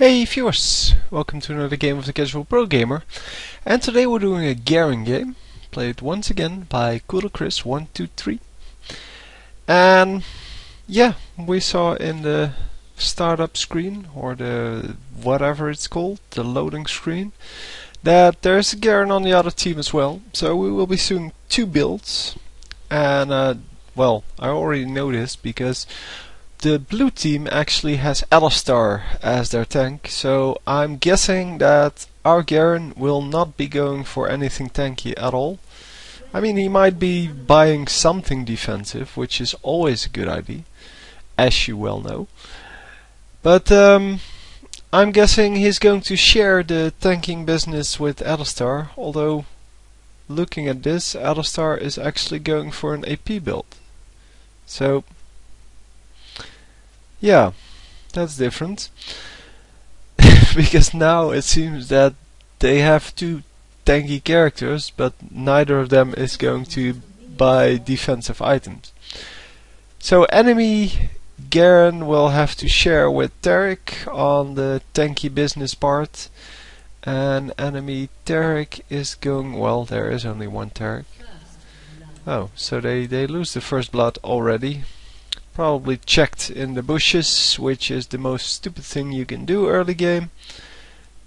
Hey viewers, welcome to another game of the Casual Pro Gamer, and today we're doing a Garen game, played once again by Chris123. And yeah, we saw in the startup screen, or the whatever it's called, the loading screen, that there's a Garen on the other team as well. So we will be doing two builds, and well, I already know this because the blue team actually has Alistar as their tank, so I'm guessing that our Garen will not be going for anything tanky at all. I mean, he might be buying something defensive, which is always a good idea, as you well know. But I'm guessing he's going to share the tanking business with Alistar, although looking at this, Alistar is actually going for an AP build. So yeah, that's different. Because now it seems that they have two tanky characters, but neither of them is going to buy defensive items. So enemy Garen will have to share with Tarek on the tanky business part, and enemy Tarek is going, well, there is only one Tarek. Oh, so they lose the first blood already. Probably checked in the bushes, which is the most stupid thing you can do early game,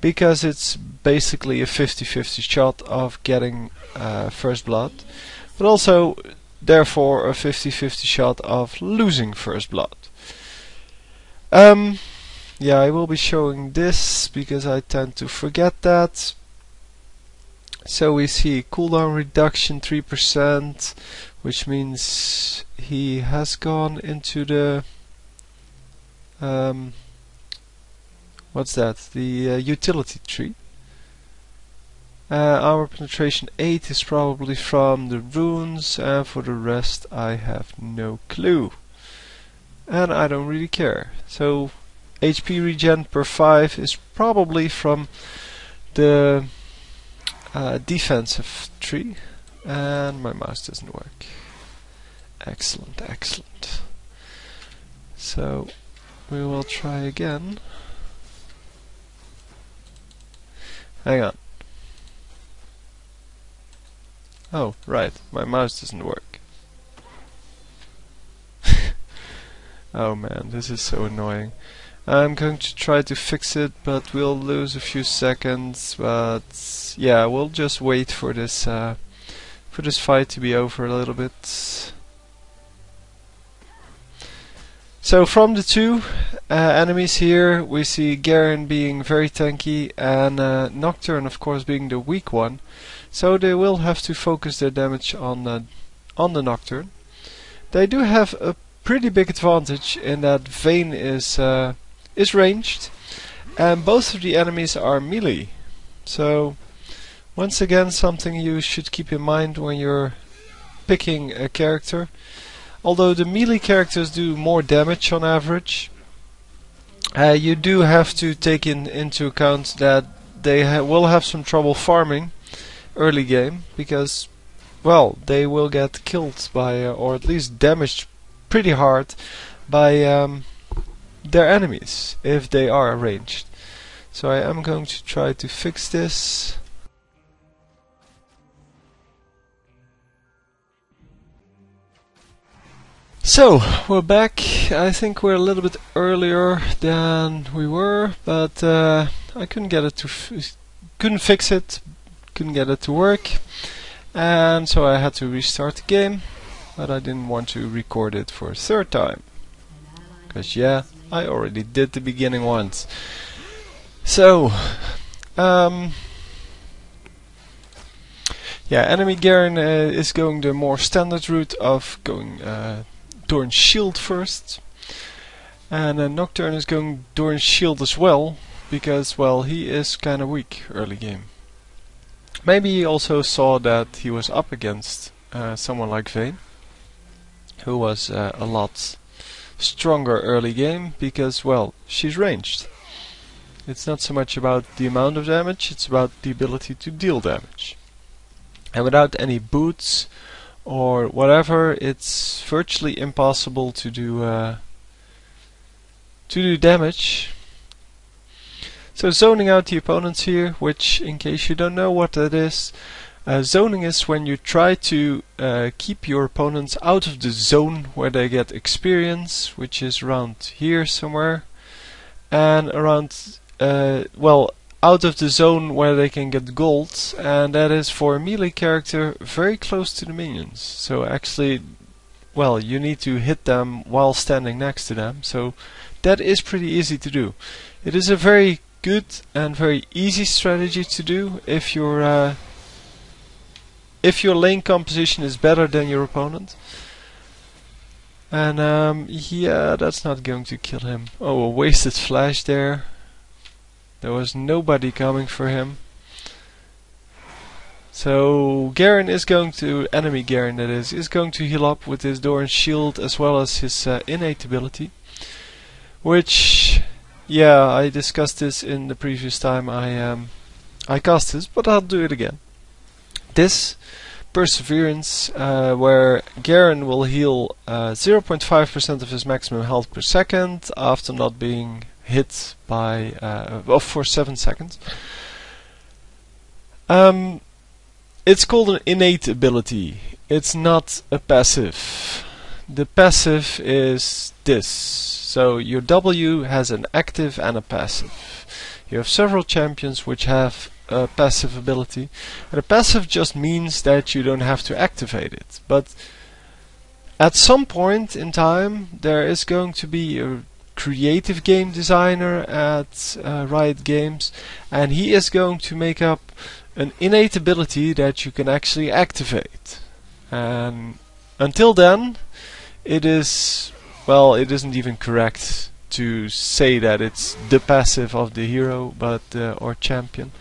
because it's basically a 50-50 shot of getting first blood, but also therefore a 50-50 shot of losing first blood. Yeah, I will be showing this because I tend to forget that. So we see cooldown reduction 3%, which means he has gone into the what's that? The utility tree. Armor penetration 8 is probably from the runes, and for the rest I have no clue. And I don't really care. So HP regen per 5 is probably from the defensive tree, and my mouse doesn't work. Excellent, excellent. So we will try again. Hang on. Oh, right, my mouse doesn't work. Oh man, this is so annoying. I'm going to try to fix it, but we'll lose a few seconds. But yeah, we'll just wait for this fight to be over a little bit. So from the two enemies here, we see Garen being very tanky and Nocturne, of course, being the weak one. So they will have to focus their damage on the Nocturne. They do have a pretty big advantage in that Vayne is ranged, and both of the enemies are melee. So once again, something you should keep in mind when you're picking a character. Although the melee characters do more damage on average, you do have to take into account that they will have some trouble farming early game, because, well, they will get killed by, or at least damaged pretty hard by their enemies if they are ranged. So I am going to try to fix this. So we're back. I think we're a little bit earlier than we were, but I couldn't get it to couldn't fix it, couldn't get it to work, and so I had to restart the game. But I didn't want to record it for a third time, because yeah, I already did the beginning once. So yeah, enemy Garen is going the more standard route of going Doran's Shield first, and Nocturne is going Doran's Shield as well, because, well, he is kinda weak early game. Maybe he also saw that he was up against someone like Vayne, who was a lot stronger early game, because, well, she's ranged. It's not so much about the amount of damage, it's about the ability to deal damage. And without any boots or whatever, it's virtually impossible to do damage. So zoning out the opponents here, which in case you don't know what that is, zoning is when you try to keep your opponents out of the zone where they get experience, which is around here somewhere, and around, well, out of the zone where they can get gold, and that is for a melee character very close to the minions. So actually, well, you need to hit them while standing next to them, so that is pretty easy to do. It is a very good and very easy strategy to do if your lane composition is better than your opponent. And yeah, that's not going to kill him. Oh, a wasted flash there. There was nobody coming for him. So Garen is going to, enemy Garen that is going to heal up with his Doran's shield as well as his innate ability. Which, yeah, I discussed this in the previous time I cast this, but I'll do it again. This Perseverance, where Garen will heal 0.5% of his maximum health per second after not being hit by for 7 seconds. It's called an innate ability. It's not a passive. The passive is this. So your W has an active and a passive. You have several champions which have a passive ability, and a passive just means that you don't have to activate it. But at some point in time there is going to be a creative game designer at Riot Games, and he is going to make up an innate ability that you can actually activate. And until then, it is, well, it isn't even correct to say that it's the passive of the hero, but or champion.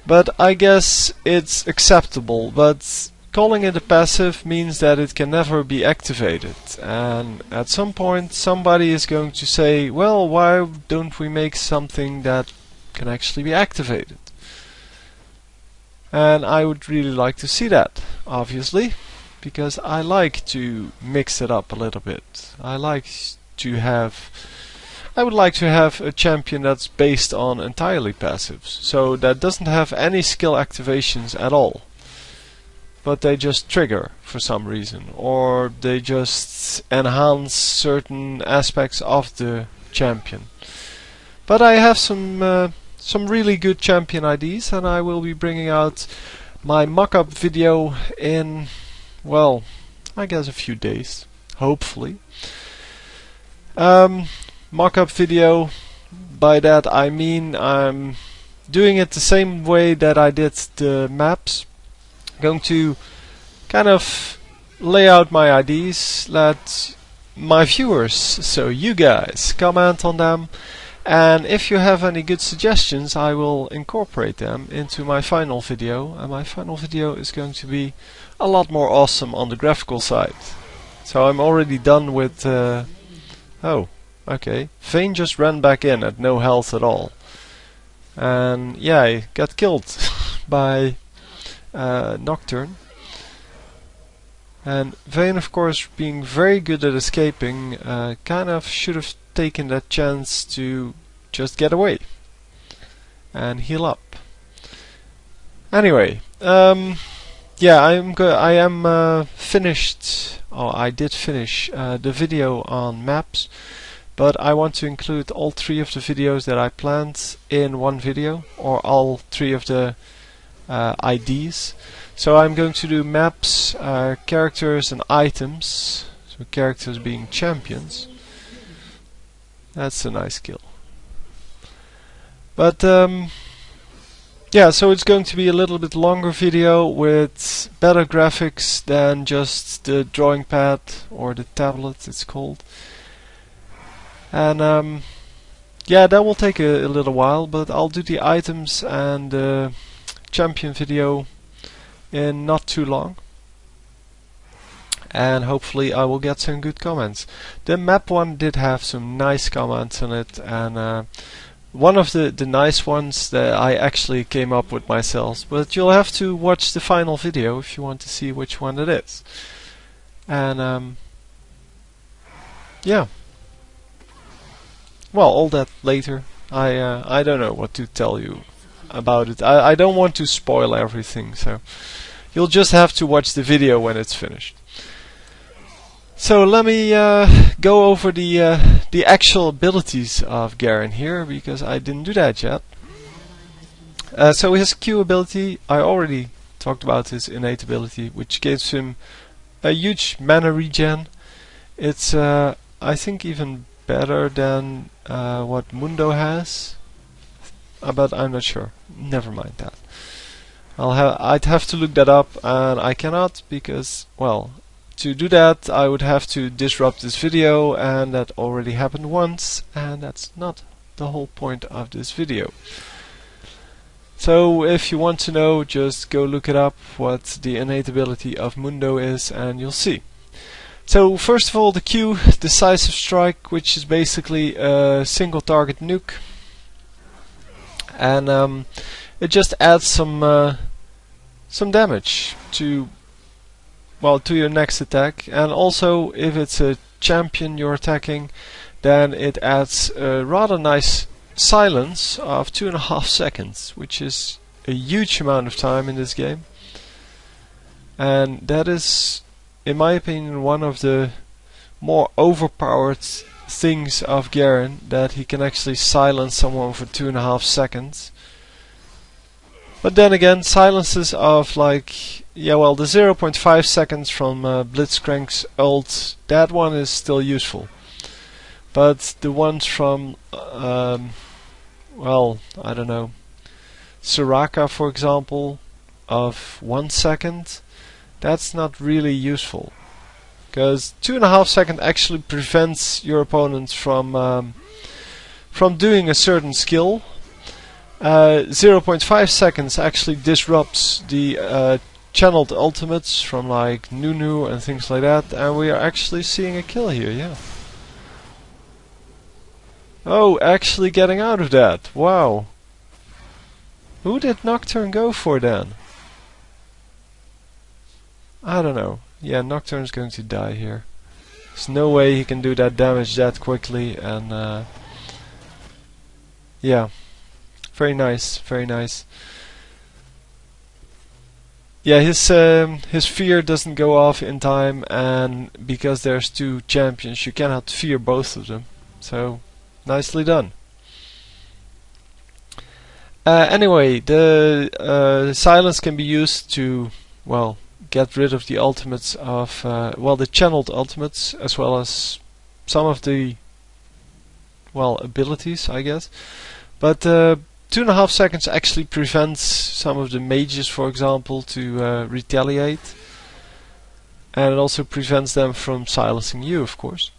But I guess it's acceptable. But calling it a passive means that it can never be activated, and at some point somebody is going to say, well, why don't we make something that can actually be activated? And I would really like to see that, obviously, because I like to mix it up a little bit. I would like to have a champion that's based on entirely passives, so that doesn't have any skill activations at all, but they just trigger for some reason, or they just enhance certain aspects of the champion. But I have some really good champion IDs, and I will be bringing out my mock-up video in, well, I guess a few days, hopefully. Mock-up video, by that I mean I'm doing it the same way that I did the maps. Going to kind of lay out my IDs, let my viewers, so you guys, comment on them, and if you have any good suggestions I will incorporate them into my final video, and my final video is going to be a lot more awesome on the graphical side. So I'm already done with oh, okay, Vayne just ran back in at no health at all, and yeah, he got killed by Nocturne. And Vayne, of course, being very good at escaping, kind of should have taken that chance to just get away and heal up. Anyway, yeah, I am finished. Oh, I did finish the video on maps, but I want to include all 3 of the videos that I planned in one video, or all 3 of the IDs. So I'm going to do maps, characters and items. So characters being champions. That's a nice skill. But yeah, so it's going to be a little bit longer video with better graphics than just the drawing pad or the tablet it's called. And yeah, that will take a little while, but I'll do the items and the champion video in not too long, and hopefully I will get some good comments. The map one did have some nice comments on it, and one of the nice ones that I actually came up with myself, but you'll have to watch the final video if you want to see which one it is. And yeah, well, all that later. I don't know what to tell you about it. I don't want to spoil everything, so you'll just have to watch the video when it's finished. So let me go over the actual abilities of Garen here, because I didn't do that yet. So his Q ability, I already talked about his innate ability, which gives him a huge mana regen. It's I think even better than what Mundo has, but I'm not sure. Never mind that. I'd have to look that up, and I cannot, because, well, to do that I would have to disrupt this video, and that already happened once, and that's not the whole point of this video. So if you want to know, just go look it up what the innate ability of Mundo is, and you'll see. So first of all, the Q, Decisive Strike, which is basically a single target nuke, and it just adds some damage to, well, to your next attack. And also, if it's a champion you're attacking, then it adds a rather nice silence of 2.5 seconds, which is a huge amount of time in this game, and that is, in my opinion, one of the more overpowered things of Garen, that he can actually silence someone for 2.5 seconds. But then again, silences of like, yeah, well, the 0.5 seconds from Blitzcrank's ult, that one is still useful. But the ones from, well, I don't know, Soraka, for example, of 1 second, that's not really useful, because 2.5 seconds actually prevents your opponents from doing a certain skill. 0.5 seconds actually disrupts the channeled ultimates from like Nunu and things like that, and we are actually seeing a kill here, yeah. Oh, actually getting out of that, wow. Who did Nocturne go for then? I don't know. Yeah, Nocturne's going to die here. There's no way he can do that damage that quickly, and yeah. Very nice, very nice. Yeah, his fear doesn't go off in time, and because there's two champions, you cannot fear both of them. So, nicely done. Anyway, the silence can be used to, well, get rid of the ultimates of, well, the channeled ultimates, as well as some of the, well, abilities, I guess. But 2.5 seconds actually prevents some of the mages, for example, to retaliate, and it also prevents them from silencing you, of course.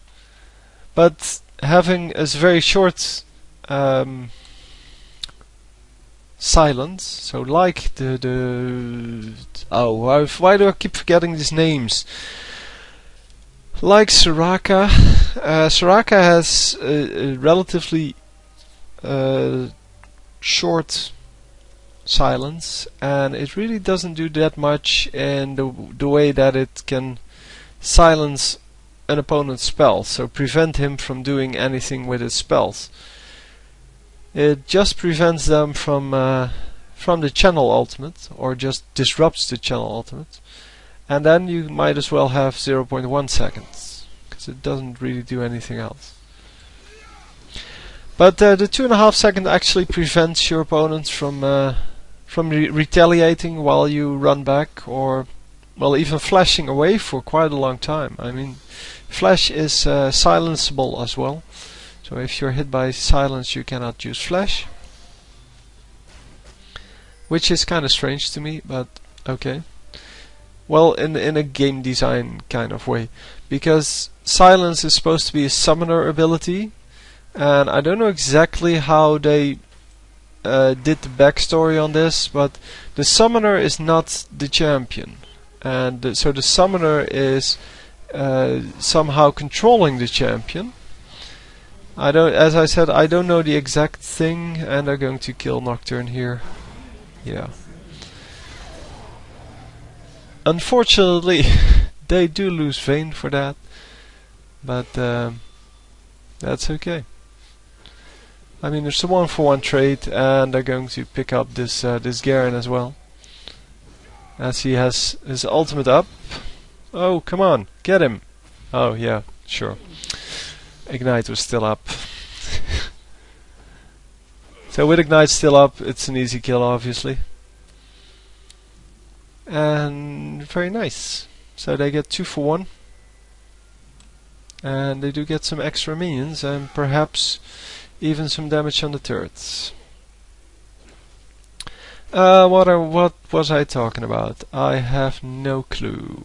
But having a very short silence, so like why do I keep forgetting these names? Like Soraka, Soraka has a relatively short silence, and it really doesn't do that much in the way that it can silence an opponent's spell, so prevent him from doing anything with his spells. It just prevents them from the channel ultimate, or just disrupts the channel ultimate, and then you might as well have 0.1 seconds, because it doesn't really do anything else. But the 2.5 seconds actually prevents your opponents from retaliating while you run back, or, well, even flashing away for quite a long time. I mean, flash is silenceable as well. So if you're hit by silence, you cannot use flash, which is kind of strange to me, but okay. Well, in a game design kind of way, because silence is supposed to be a summoner ability, and I don't know exactly how they did the backstory on this, but the summoner is not the champion, and so the summoner is somehow controlling the champion. As I said, I don't know the exact thing, and they're going to kill Nocturne here. Yeah. Unfortunately, they do lose Vayne for that, but that's okay. I mean, there's a 1-for-1 trade, and they're going to pick up this this Garen as well, as he has his ultimate up. Oh, come on, get him! Oh yeah, sure. Ignite was still up. So with Ignite still up, it's an easy kill, obviously. And very nice. So they get 2-for-1. And they do get some extra minions, and perhaps even some damage on the turrets. What was I talking about? I have no clue.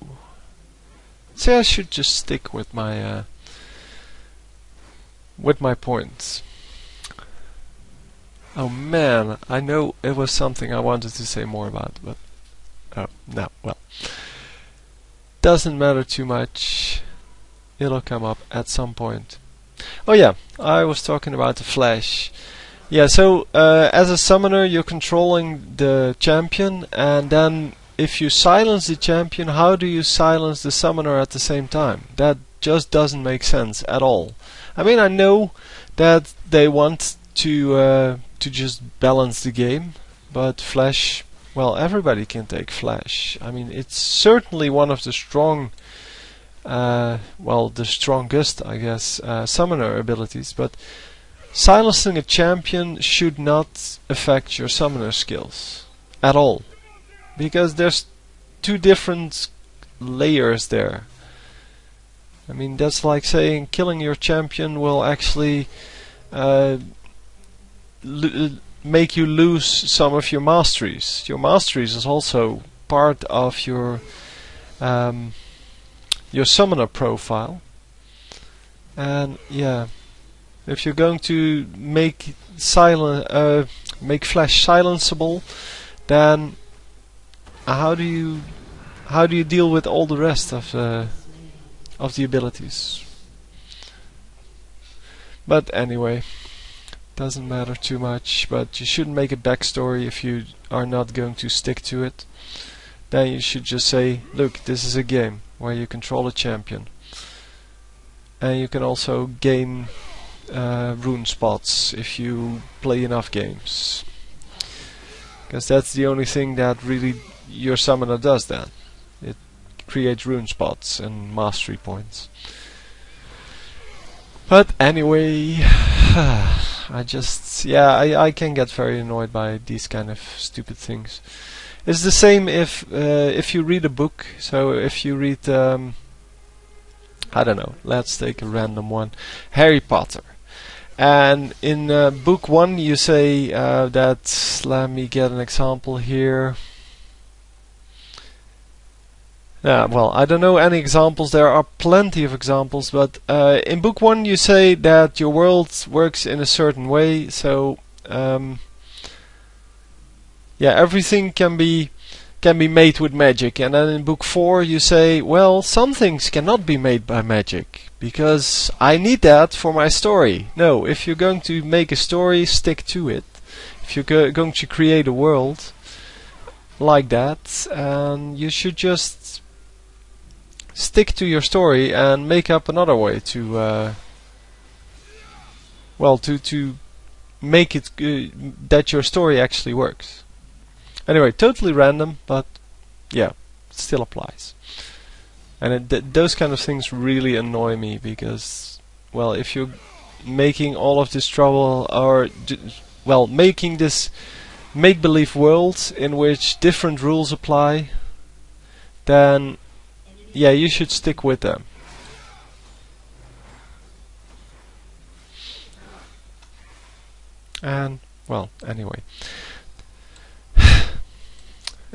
See, I should just stick with my points. Oh man, I know it was something I wanted to say more about, but oh no, well, doesn't matter too much. It'll come up at some point. Oh yeah, I was talking about the flash. Yeah, so as a summoner you're controlling the champion, and then if you silence the champion, how do you silence the summoner at the same time? That just doesn't make sense at all. I mean, I know that they want to just balance the game, but flash, well, everybody can take flash. I mean, it's certainly one of the strong, well, the strongest, I guess, summoner abilities, but silencing a champion should not affect your summoner skills at all, because there's two different layers there. I mean, that's like saying killing your champion will actually make you lose some of your masteries. Your masteries is also part of your summoner profile. And yeah, if you're going to make make flash silenceable, then how do you deal with all the rest of the abilities? But anyway, doesn't matter too much. But you shouldn't make a backstory if you are not going to stick to it. Then you should just say, look, this is a game where you control a champion, and you can also gain rune spots if you play enough games, because that's the only thing that really your summoner does. That it creates rune spots and mastery points. But anyway, I can get very annoyed by these kind of stupid things. It's the same if you read a book. So if you read I don't know, let's take a random one, Harry Potter. And in book 1 you say that, let me get an example here. Well, I don't know any examples, there are plenty of examples, but in book 1 you say that your world works in a certain way, so yeah, everything can be made with magic. And then in book 4 you say, well, some things cannot be made by magic, because I need that for my story. No, if you're going to make a story, stick to it. If you're going to create a world like that, you should just stick to your story and make up another way to well, to make it that your story actually works. Anyway, totally random, but yeah, it still applies. And those kind of things really annoy me, because, well, if you're making all of this trouble, or well, making this make-believe world in which different rules apply, then yeah, you should stick with them. And, well, anyway.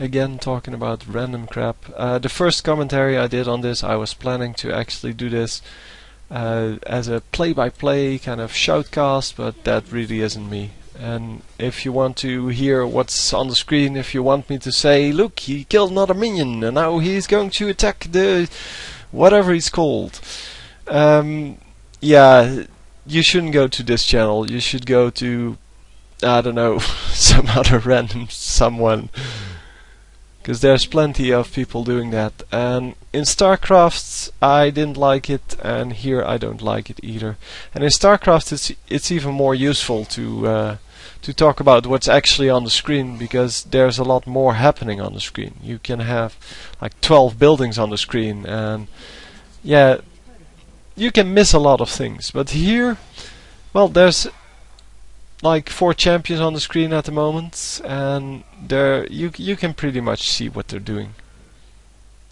Again, talking about random crap. The first commentary I did on this, I was planning to actually do this as a play-by-play kind of shoutcast, but that really isn't me. And if you want to hear what's on the screen, if you want me to say, look, he killed another minion, and now he's going to attack the whatever he's called. Yeah, you shouldn't go to this channel. You should go to, I don't know, some other random someone. because there's plenty of people doing that. And in StarCraft I didn't like it, and here I don't like it either. And in StarCraft it's even more useful to talk about what's actually on the screen, because there's a lot more happening on the screen. You can have like 12 buildings on the screen, and yeah, you can miss a lot of things. But here, well, there's like 4 champions on the screen at the moment, and you can pretty much see what they're doing.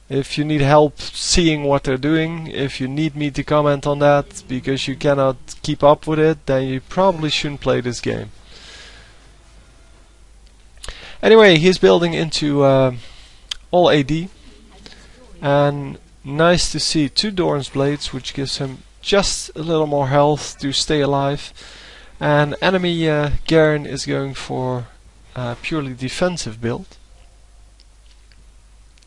If you need help seeing what they're doing, if you need me to comment on that because you cannot keep up with it, then you probably shouldn't play this game. Anyway, he's building into all AD, and nice to see 2 Doran's Blades, which gives him just a little more health to stay alive. And enemy Garen is going for a purely defensive build,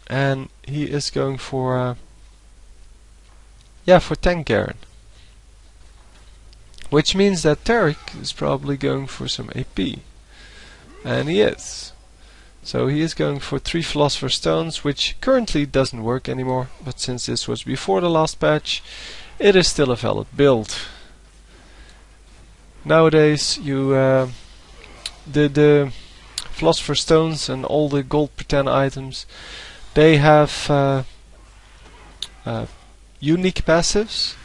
and he is going for for tank Garen, which means that Tarek is probably going for some AP, and he is. So he is going for 3 Philosopher's Stones, which currently doesn't work anymore, but since this was before the last patch, it is still a valid build. Nowadays, the Philosopher's Stones and all the gold per 10 items, they have unique passives,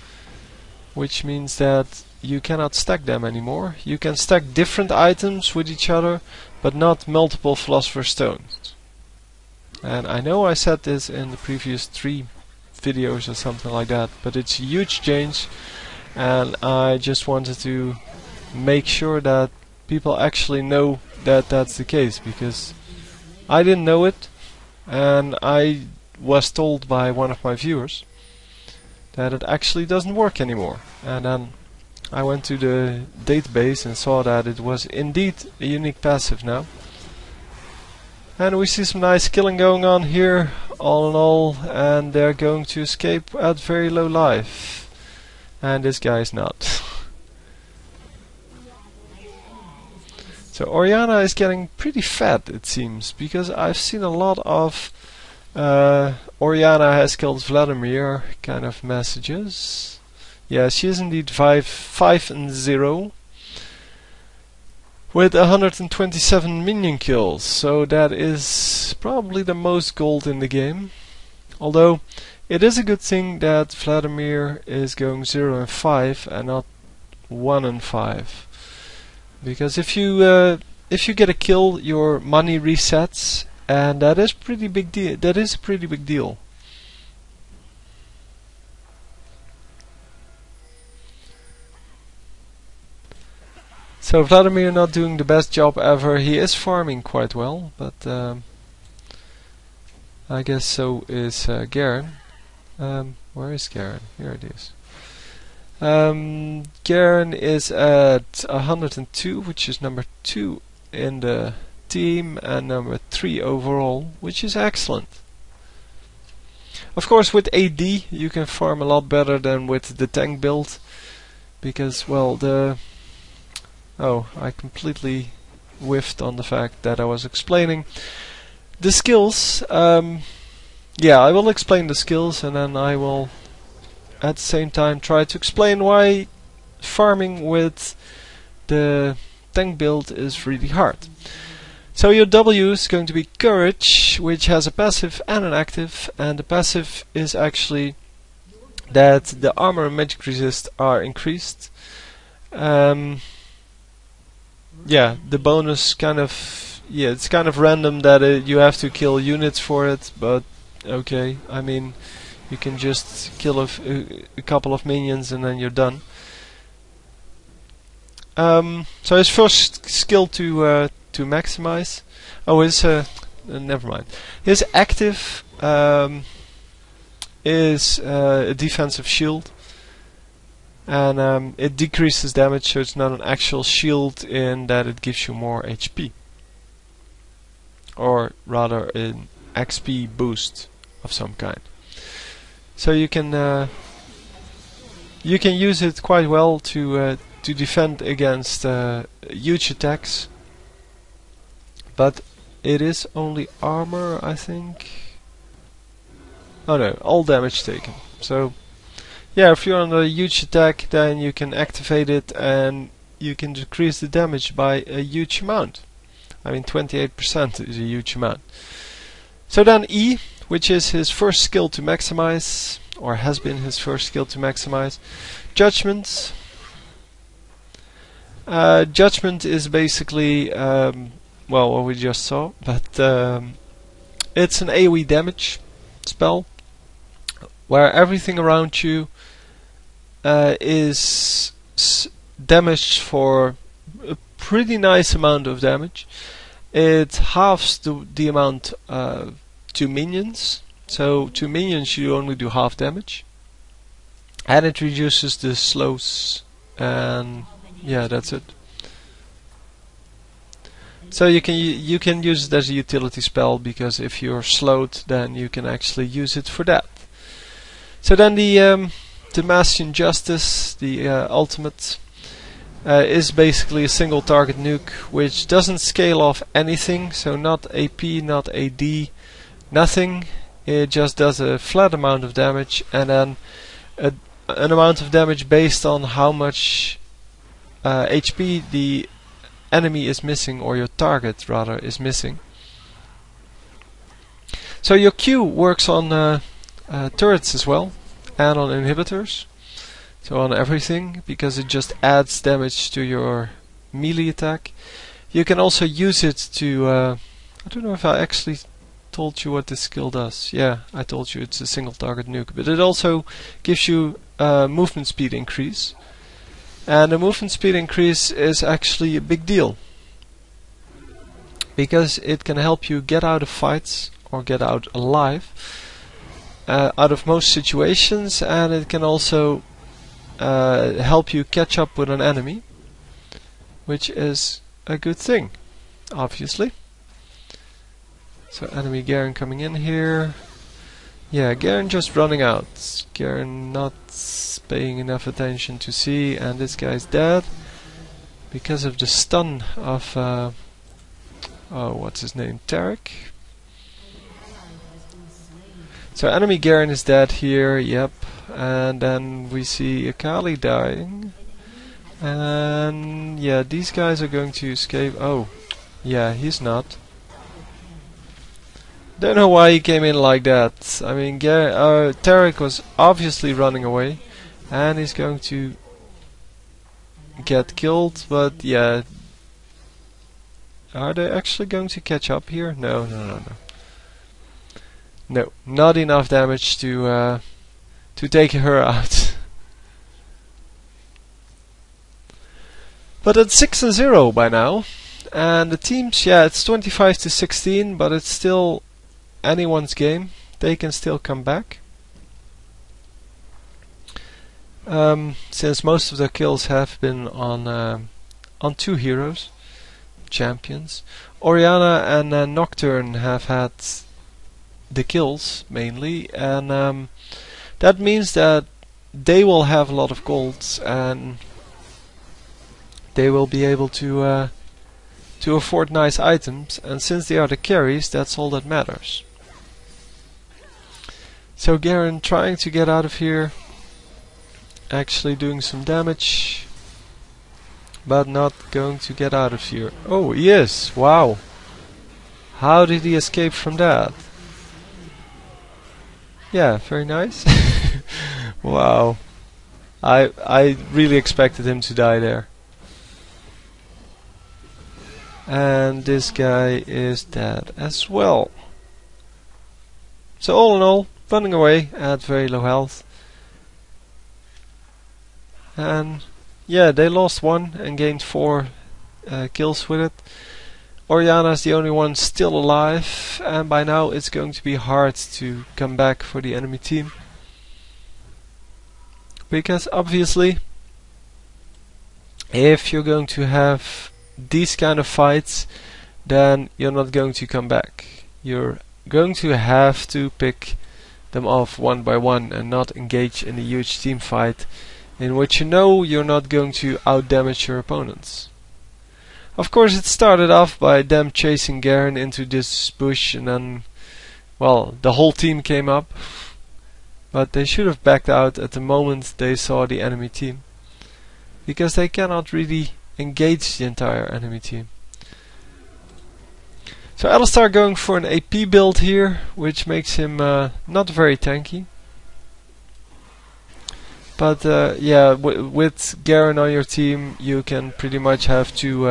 which means that you cannot stack them anymore. You can stack different items with each other, but not multiple Philosopher's Stones. And I know I said this in the previous 3 videos or something like that, but it's a huge change, and I just wanted to make sure that people actually know that that's the case, because I didn't know it, and I was told by one of my viewers that it actually doesn't work anymore. And then I went to the database and saw that it was indeed a unique passive now. And we see some nice killing going on here, all in all, and they're going to escape at very low life. And this guy is not. So Orianna is getting pretty fat, it seems, because I've seen a lot of Orianna has killed Vladimir kind of messages. Yeah, she is indeed 5-0 with 127 minion kills, so that is probably the most gold in the game. Although it is a good thing that Vladimir is going 0 and 5 and not 1 and 5. Because if you get a kill, your money resets, and that is pretty big deal. That is a pretty big deal. So Vladimir not doing the best job ever. He is farming quite well, but I guess so is Garen. Where is Garen? Here it is. Garen is at 102, which is number 2 in the team and number 3 overall, which is excellent. Of course, with AD you can farm a lot better than with the tank build, because, well, I completely whiffed on the fact that I was explaining the skills. Yeah, I will explain the skills, and then I will at the same time try to explain why farming with the tank build is really hard. So your W is going to be Courage, which has a passive and an active, and the passive is actually that the armor and magic resist are increased. Yeah, the bonus kind of, it's kind of random that you have to kill units for it, but okay, I mean, you can just kill a couple of minions and then you're done. So his first skill to maximize. Oh, his never mind. His active is a defensive shield, and it decreases damage, so it's not an actual shield in that it gives you more HP, or rather an XP boost of some kind. So you can use it quite well to defend against huge attacks. But it is only armor, I think. Oh no, all damage taken. So yeah, if you're under a huge attack, then you can activate it and you can decrease the damage by a huge amount. I mean, 28% is a huge amount. So then E, which is his first skill to maximize, or has been his first skill to maximize. Judgment. Judgment is basically, well, what we just saw, but it's an AoE damage spell where everything around you is damaged for a pretty nice amount of damage. It halves the amount to minions, so to minions you only do half damage, and it reduces the slows, and yeah, that's it. So you can use it as a utility spell, because if you're slowed, then you can actually use it for that. So then the Mastian Justice, the ultimate, is basically a single target nuke which doesn't scale off anything, so not AP, not AD, nothing. It just does a flat amount of damage, and then an amount of damage based on how much HP the enemy is missing, or your target rather is missing. So your Q works on turrets as well, and on inhibitors, so on everything, because it just adds damage to your melee attack. You can also use it to, I don't know if I actually told you what this skill does. Yeah, I told you it's a single target nuke, but it also gives you movement speed increase. And the movement speed increase is actually a big deal, because it can help you get out of fights, or get out alive, out of most situations, and it can also help you catch up with an enemy, which is a good thing, obviously. So enemy Garen coming in here. Yeah, Garen just running out. Garen not paying enough attention to see, and this guy's dead because of the stun of oh, what's his name? Tarek. So enemy Garen is dead here, yep. And then we see Akali dying. And yeah, these guys are going to escape. Oh, yeah, he's not. Don't know why he came in like that. I mean, Tarek was obviously running away, and he's going to get killed, but yeah. Are they actually going to catch up here? No, no, no, no. No, not enough damage to take her out. But it's 6-0 by now, and the teams, yeah, it's 25-16, but it's still anyone's game. They can still come back. Since most of the kills have been on two heroes, champions. Orianna and Nocturne have had the kills mainly, and that means that they will have a lot of golds, and they will be able to afford nice items, and since they are the carries, that's all that matters. So Garen trying to get out of here, actually doing some damage, but not going to get out of here. Oh, he is! Wow! How did he escape from that? Yeah, very nice. Wow. I really expected him to die there. And this guy is dead as well. So all in all, running away at very low health. And yeah, they lost 1 and gained 4 kills with it. Orianna is the only one still alive, and by now it's going to be hard to come back for the enemy team. Because obviously, if you're going to have these kind of fights, then you're not going to come back. You're going to have to pick them off one by one and not engage in a huge team fight in which you know you're not going to out damage your opponents. Of course, it started off by them chasing Garen into this bush, and then, well, the whole team came up. But they should have backed out at the moment they saw the enemy team, because they cannot really engage the entire enemy team. So Alistar going for an AP build here, which makes him not very tanky. But yeah, with Garen on your team, you can pretty much have two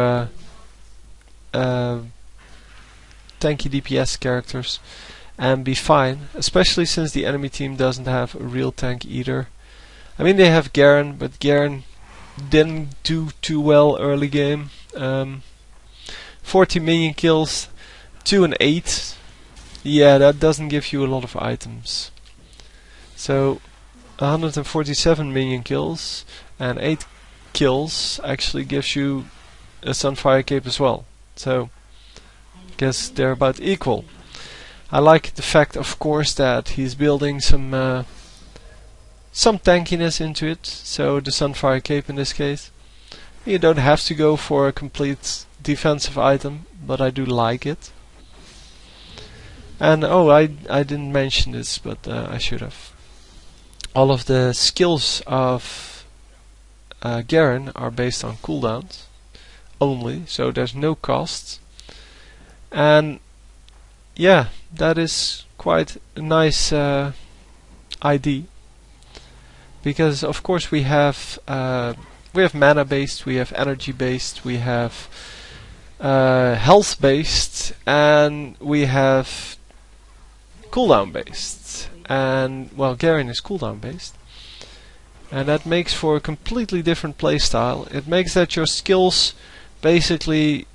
tanky DPS characters and be fine, especially since the enemy team doesn't have a real tank either. I mean, they have Garen, but Garen didn't do too well early game. 40 minion kills, 2 and 8. Yeah, that doesn't give you a lot of items. So 147 minion kills and 8 kills actually gives you a Sunfire Cape as well. So I guess they're about equal. I like the fact, of course, that he's building some tankiness into it. So the Sunfire Cape in this case. You don't have to go for a complete defensive item, but I do like it. And oh, I didn't mention this, but I should have. All of the skills of Garen are based on cooldowns only, so there's no cost. And yeah, that is quite a nice ID, because of course we have mana based, we have energy based, we have health based, and we have cooldown based. And well, Garen is cooldown based, and that makes for a completely different playstyle. It makes that your skills basically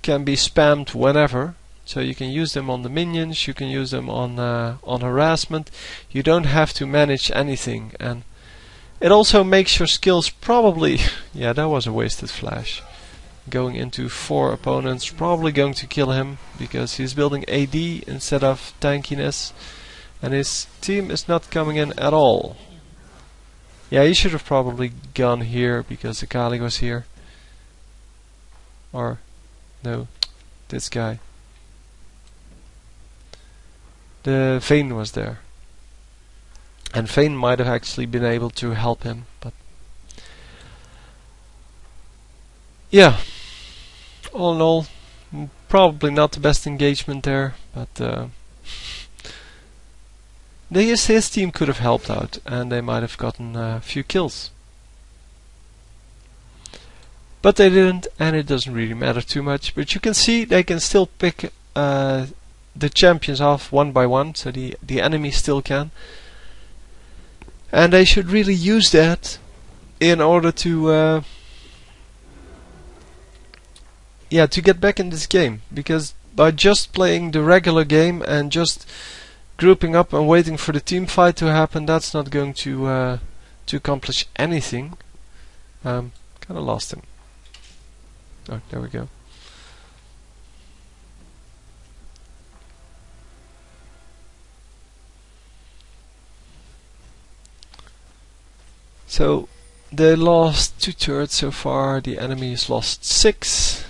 can be spammed whenever, so you can use them on the minions, you can use them on harassment. You don't have to manage anything, and it also makes your skills probably yeah, that was a wasted flash. Going into 4 opponents, probably going to kill him because he's building AD instead of tankiness. And his team is not coming in at all. Yeah, he should have probably gone here because Akali was here. Or, no, this guy. The Vayne was there. And Vayne might have actually been able to help him, but yeah, all in all, probably not the best engagement there, but his team could have helped out, and they might have gotten a few kills. But they didn't, and it doesn't really matter too much. But you can see they can still pick the champions off one by one, so the enemy still can. And they should really use that in order to yeah, to get back in this game. Because by just playing the regular game and just grouping up and waiting for the team fight to happen, that's not going to accomplish anything. Kind of lost him. Oh, there we go. So they lost 2/3 so far. The enemy has lost 6.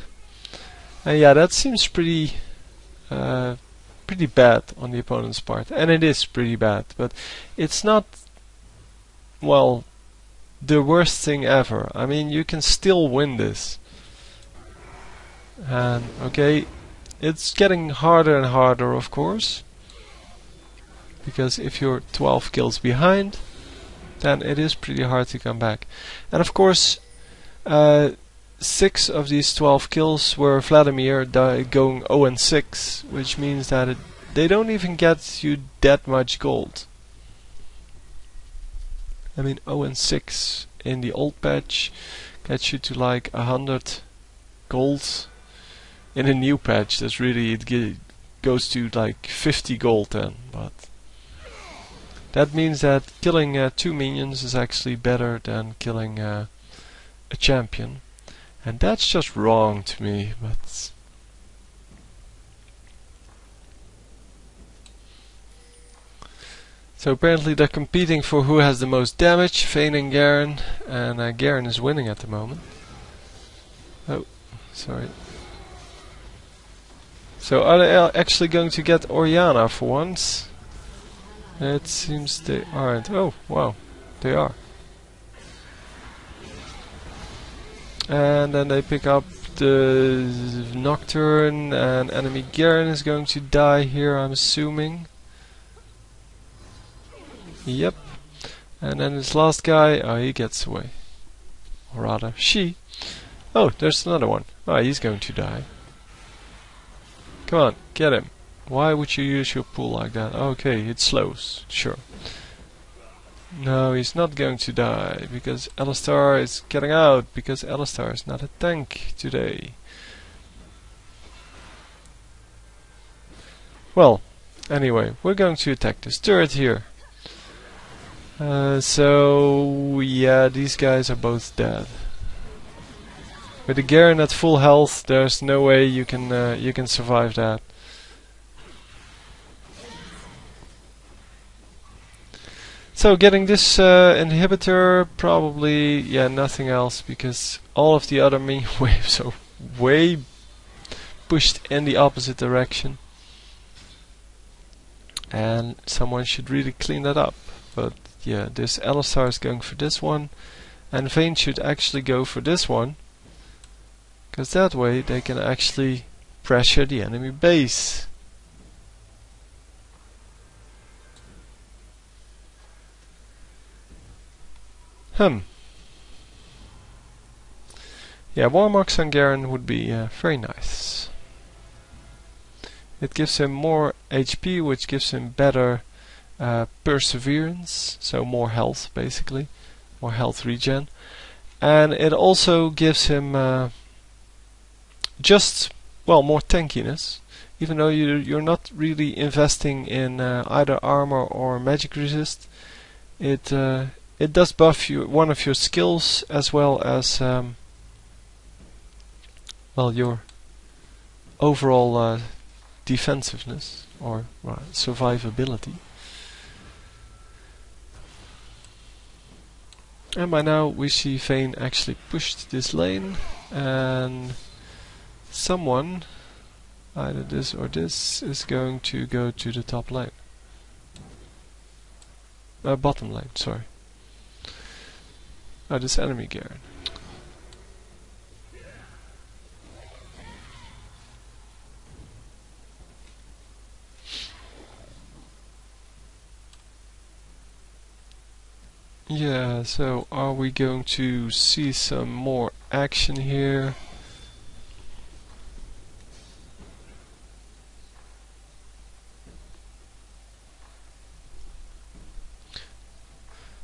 And yeah, that seems pretty bad on the opponent's part, and it is pretty bad, but it's not, well, the worst thing ever. I mean, you can still win this. And okay, it's getting harder and harder, of course, because if you're 12 kills behind, then it is pretty hard to come back. And of course, 6 of these 12 kills were Vladimir going 0 and 6, which means that they don't even get you that much gold. I mean, 0 and 6 in the old patch gets you to like 100 gold. In a new patch, that's really, it goes to like 50 gold then. But that means that killing 2 minions is actually better than killing a champion. And that's just wrong to me, but so apparently they're competing for who has the most damage, Vayne and Garen is winning at the moment. Oh, sorry. So are they actually going to get Orianna for once? It seems they aren't. Oh, wow, they are. And then they pick up the Nocturne, and enemy Garen is going to die here, I'm assuming. Yep. And then this last guy, oh, he gets away. Or rather, she. Oh, there's another one. Oh, he's going to die. Come on, get him. Why would you use your pool like that? Okay, it slows, sure. No, he's not going to die, because Alistar is getting out, because Alistar is not a tank today. Well, anyway, we're going to attack this turret here. So, yeah, these guys are both dead. With the Garen at full health, there's no way you can survive that. So getting this inhibitor, probably, yeah, nothing else, because all of the other minion waves are way pushed in the opposite direction. And someone should really clean that up. But yeah, this Alistar is going for this one, and Vayne should actually go for this one, because that way they can actually pressure the enemy base. Yeah, Warmox on Garen would be very nice. It gives him more HP, which gives him better perseverance, so more health basically, more health regen. And it also gives him just, well, more tankiness, even though you're not really investing in either armor or magic resist. It does buff you one of your skills, as well as well, your overall defensiveness or survivability. And by now we see Vayne actually pushed this lane, and someone, either this or this, is going to go to the top lane. Bottom lane, sorry. Oh, this enemy Garen. Yeah, so are we going to see some more action here?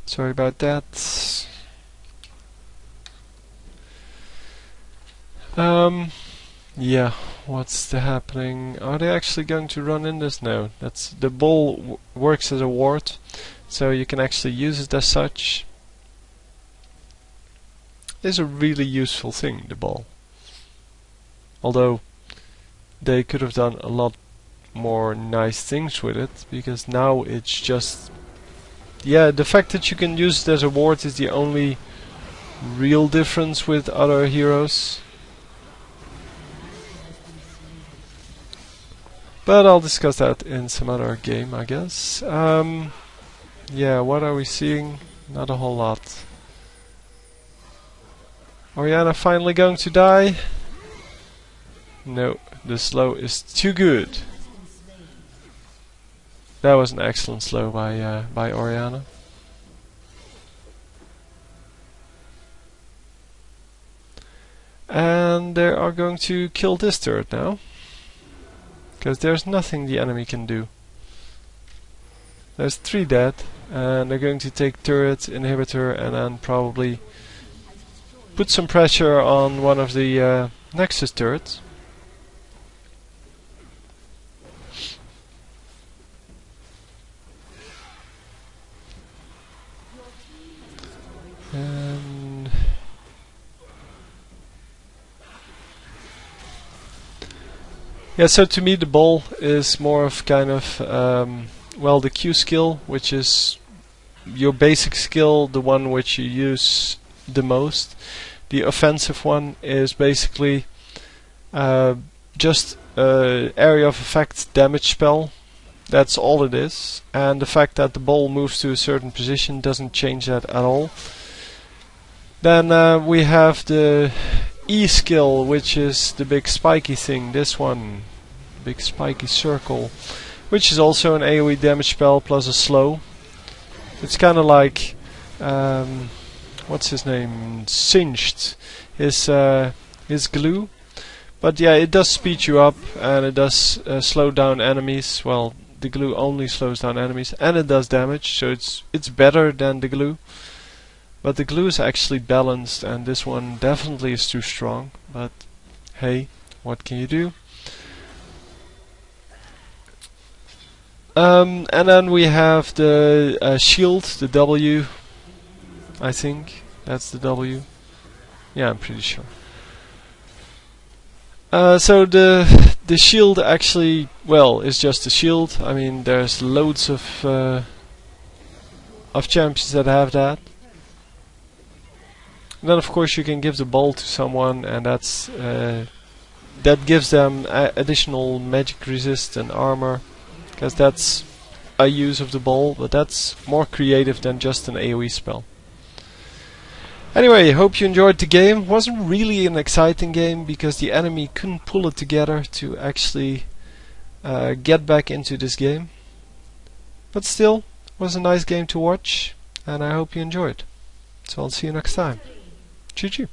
Sorry about that. Yeah, what's happening? Are they actually going to run in this? No, that's the ball works as a ward, so you can actually use it as such. It's a really useful thing, the ball. Although they could have done a lot more nice things with it, because now it's just, yeah, the fact that you can use it as a ward is the only real difference with other heroes. But I'll discuss that in some other game, I guess. Yeah, what are we seeing? Not a whole lot. Orianna finally going to die? No, the slow is too good. That was an excellent slow by Orianna. And they are going to kill this turret now, because there's nothing the enemy can do. There's 3 dead, and they're going to take turret, inhibitor, and then probably put some pressure on one of the Nexus turrets. And yeah, so to me the ball is more of kind of well, the Q skill, which is your basic skill, the one which you use the most. The offensive one is basically just area of effect damage spell. That's all it is. And the fact that the ball moves to a certain position doesn't change that at all. Then we have the E skill, which is the big spiky thing. This one, big spiky circle, which is also an AoE damage spell plus a slow. It's kind of like what's his name? Singed. His glue. But yeah, it does speed you up, and it does slow down enemies. Well, the glue only slows down enemies, and it does damage, so it's better than the glue. But the glue is actually balanced, and this one definitely is too strong. But hey, what can you do? And then we have the shield, the W. I think that's the W. Yeah, I'm pretty sure. So the shield actually, well, is just a shield. I mean, there's loads of champions that have that. And then of course you can give the ball to someone, and that's that gives them additional magic resist and armor, because that's a use of the ball, but that's more creative than just an AoE spell. Anyway, hope you enjoyed the game. Wasn't really an exciting game because the enemy couldn't pull it together to actually get back into this game. But still, was a nice game to watch, and I hope you enjoyed. So I'll see you next time. GG.